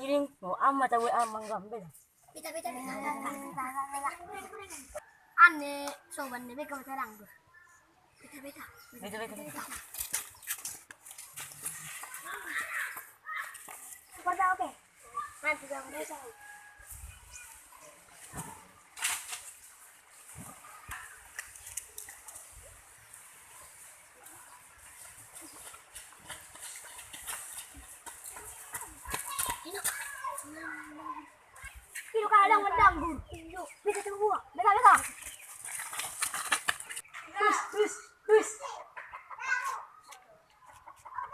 Iring mo ama tahu amang gambar. Beta. Aneh, soban nih beka terang tuh. Beta. Seperti oke. Nanti kamu bisa. Kilo kadang mengganggu. Bisa tunggu. Beta. Hus.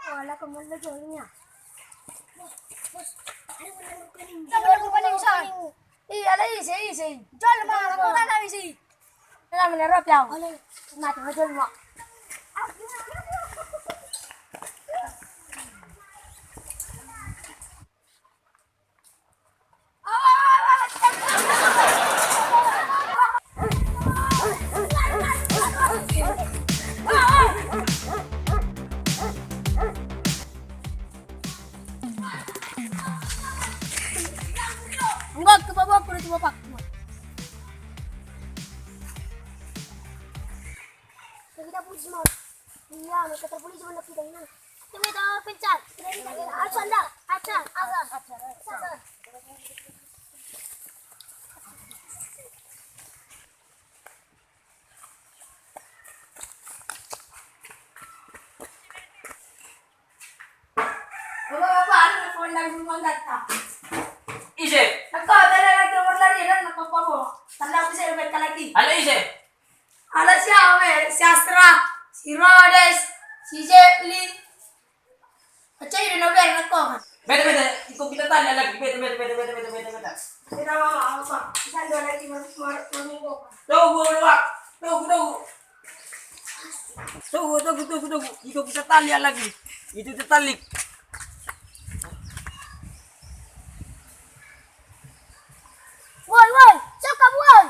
Wala kemana jauhnya? Bos, ada kuning san. Iya lah isi. Jual mah, aku kan lah isi. Dalam menerop ya. Oleh, mati jual mah. Enggak ke bawah, aku di bawah. Kita polisi mau. Iya, mereka terpolisi mana kita ini. Kita pencat. Acan. Bapak, ada phone lagi mau datang. Ise, Ako, dala lagi umur lari na napapabo. Tanda ko sa ilbet ka lagi. ala ise. Ala siya, si Astra, si Rhodes, si Jetli. At siya yun na ko. Bete, ikaw kita tanya lagi. Bete. Sira mama, ako pa. Isang doon lagi maminggo ka. Tunggu. Ikaw kita tanya lagi. Itu tertalik. Woy, cakap woy.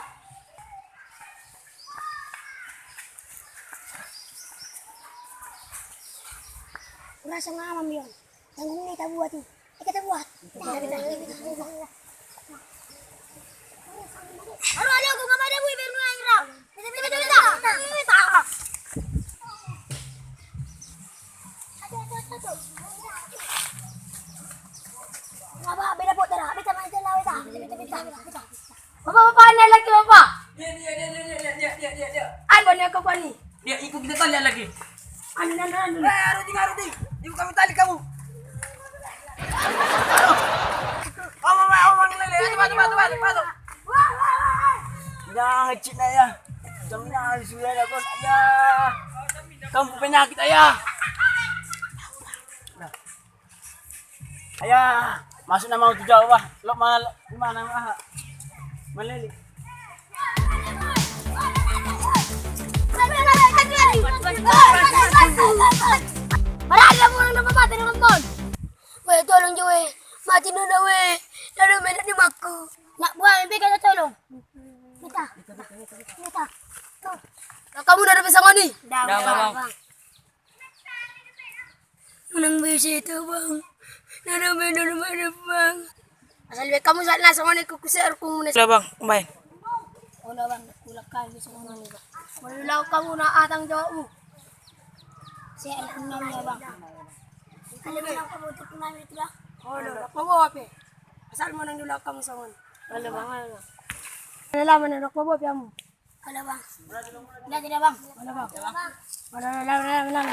Rasa ngamam yun. Tanggung ni kita buat ni. Kita buat. Kita. Aduh, aku nggak ada gue biar ngerang. Beta. Apa beda pot dah. Beta main telah beta. Bapak anda lagi bapak. Dia. Ay banyak kau ni. Dia ikut kita tanya lagi. Anu. Arudi. Ibu kami tali kamu. Omong lele. Batu. Jangan ngecit ayah. Jangan sudah ada kon ayah. Kamu penyakit ayah. Ayah, masuk nama mau jauh wah. Lo mal gimana mah? Meleli. Marah mo nang mati ng mon. Weh, tolong jo weh. Mati na na weh. Lalo may ni maku. Nak buang bigay na tolong. Mita. Kamu udah bisa ngoni? Bang. Nang bisa itu bang. Nana bang. Asal kamu saat nasa ngoni kukusir kung muna. Bang, kumain. Wala bang, kulakkan bisa ngoni bang. Malulaw kamu na atang jawa mo. Siya ang kunam niya bang. Alam mo lang kamutok namin ito lang? Oo, nakmabuha pe. Asal mo nang dulaw kamu sa ngoni. Wala bang Nalaman na nakmabuha pe mo. Wala bang. Wala bang. Wala bang. Wala bang.